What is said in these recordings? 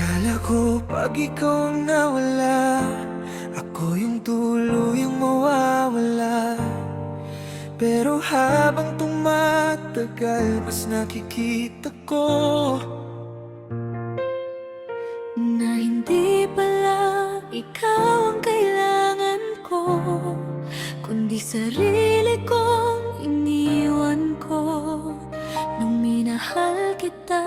Akala ko pag ikaw ang nawala, ako yung tuluyang mawawala. Pero habang tumatagal, mas nakikita ko na hindi pala ikaw ang kailangan ko, kundi sarili kong iniwan ko nung minahal kita.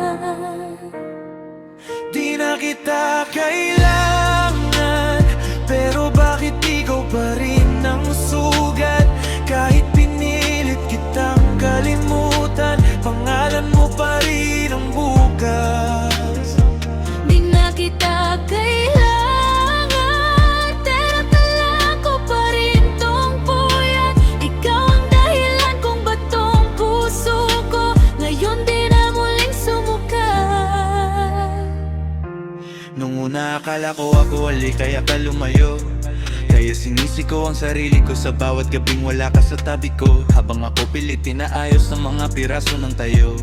Di na kita kailangan, pero bakit ikaw pa rin ang sugat? Kahit pinilit kitang kalimutan, pangalan mo pa rin ang bukas. Di na kita kailangan, pero tala ko pa rin tong puyat. Ikaw ang dahilan kung ba't tong puso ko ngayon di na muling sumukat. Nung una akala ko ako wali kaya ka lumayo, kaya sinisi ko ang sarili ko sa bawat gabing wala ka sa tabi ko. Habang ako pilit inaayos ng mga piraso ng tayo,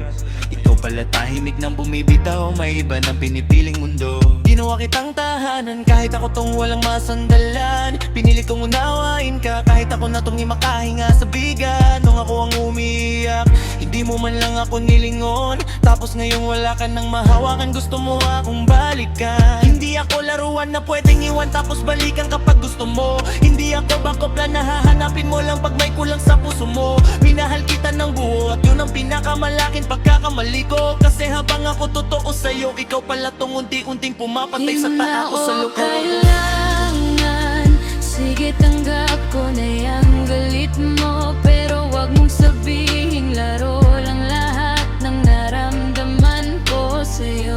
ikaw pala tahimik nang bumibitaw, may iba ng pinipiling mundo. Ginawa kitang tahanan kahit ako tong walang masandalan. Pinili kong unawain ka kahit ako na tong makahinga sa bigat. Nung ako ang umiiyak, hindi mo man lang ako nilingon. Tapos ngayong wala ka nang mahawakan, gusto mo akong balikan. Hindi ako laruan na pwedeng iwan tapos balikan kapag gusto mo. Hindi ako bangkoplan na hahanapin mo lang pag may kulang sa puso mo. Minahal kita ng buo at yun ang pinakamalaking pagkakamali ko. Kasi habang ako totoo sa'yo, ikaw pala tong unti-unting pumapatay sa tao sa loob. Kailangan, sige tanggap ko na yung galit mo, pero wag mong sabihin laro lang lahat ng naramdaman ko sa'yo.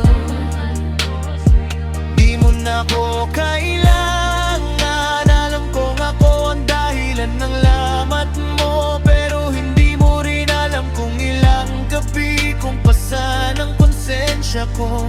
Di mo na ako kailangan, alam kong ako ang dahilan ng lamat mo. Pero hindi mo rin alam kung ilang gabi kung pasa ng konsensya ko.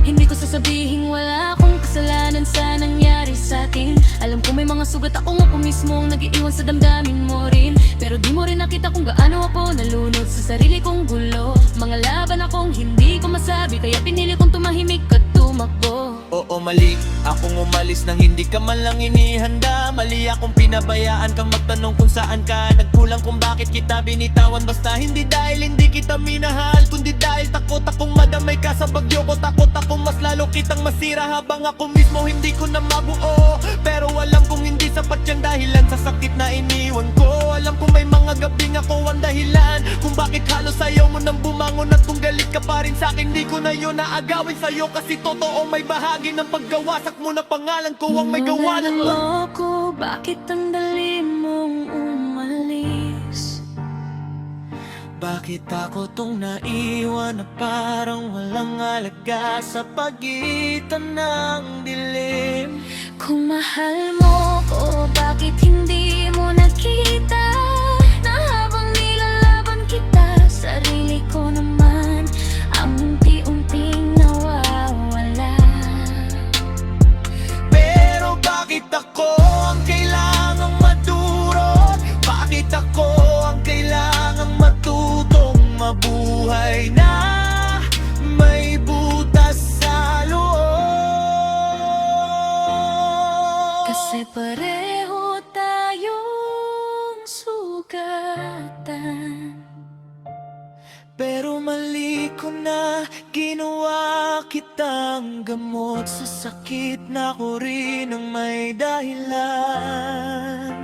Hindi ko sasabihin wala akong kasalanan sa nangyari sa'tin. Alam ko may mga sugat ako mismo ang nag-iiwan sa damdamin mo rin. Pero di mo rin nakita kung gaano ako nalunod sa sarili kong gulo. Mga laban akong hindi ko masabi, kaya pinili kong tumahimik at tumakbo. Oo, mali akong umalis nang hindi ka man lang inihanda. Mali akong pinabayaan kang magtanong kung saan ka. Nagkulang kung bakit kita binitawan. Basta hindi dahil hindi kita minahal, kundi dahil takot akong madamay ka sa bagyo ko. Takot akong mas lalo kitang masira habang ako mismo hindi ko na mabuo. Pero alam kong hindi sapat yung dahilan sa sakit na iniwan ko. Alam kong may mga gabing ako ang dahilan kung bakit halos ayaw mo nang bumangon. At kung galit ka pa rin sa'kin, di ko na yun naagawin sa'yo. Kasi totoo may bahagi ng paggawasak mo na pangalan ko ang may gawa ng Naloko, bakit ang dali mong umalis? Bakit ako tong naiwan na parang walang alaga sa pagitan ng dilim? Kung mahal mo ko, bakit hindi mo nakita na habang nilalaban kita, sarili ko naman ang unti-unting nawawala. Pero bakit ako ang kailangang madurot? Bakit ako ang kailangang matutong mabuhay na may butas sa loob? Kasi pareho tayong sugatan. Pero mali ko na ginawa kitang gamot sa sakit na ko rin ang may dahilan.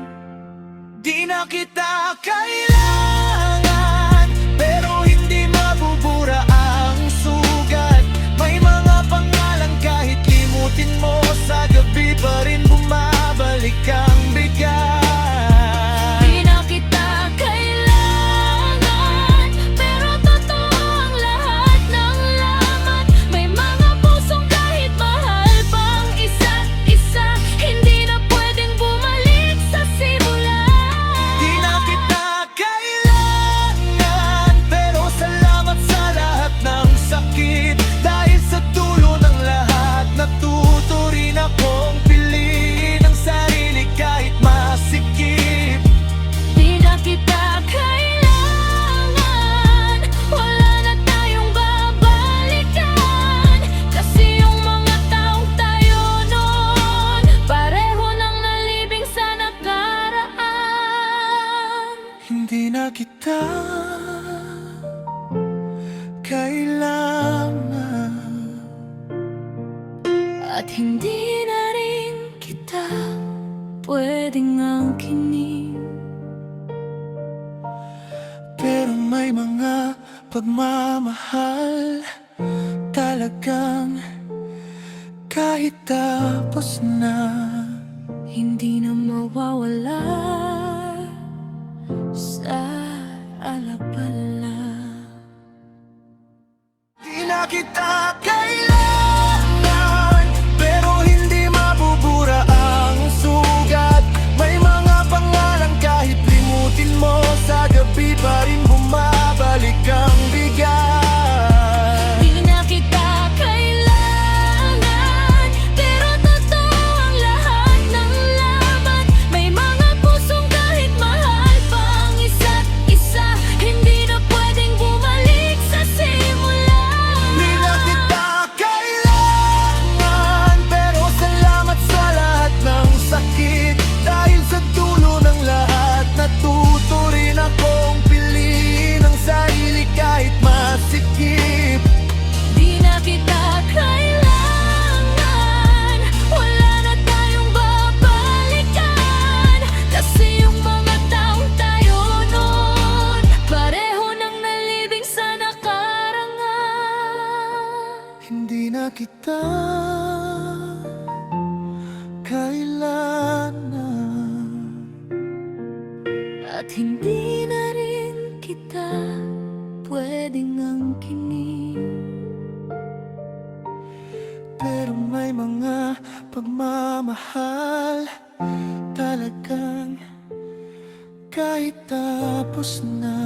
Di na kita kailangan, pero hindi mabubura ang sugat. May mga pangalan kahit limutin mo, sa gabi pa rin bumabalik ang bigat. Di na kita kailangan, pero totoo ang lahat ng lamat. May mga pusong kahit mahal pang isa't isa, hindi na pwedeng bumalik sa simula. Di na kita hindi na rin kita pwedeng angkinin. Pero may mga pagmamahal talagang kahit tapos na Hindi na mawawala sa alaala. di na kita kailangan, pero hindi mabubura ang sugat. May mga pangalan kahit limutin mo, sa gabi pa rin bumabalik ang bigat. Di na kita kailangan, pero totoo ang lahat ng lamat. May mga pusong kahit mahal pa ang isa't isa, hindi na pwedeng bumalik sa simula. Di na kita kailangan, pero salamat sa lahat ng sakit. Dahil sa dulo ng lahat, natuto rin akong piliin ang sarili kahit masikip. Di na kita kailangan, wala na tayong babalikan. Kasi yung mga taong tayo noon, pareho nang nalibing sa nakarangan. Hindi na kita kailangan, At hindi na rin kita pwedeng angkinin. pero may mga pagmamahal talagang kahit tapos na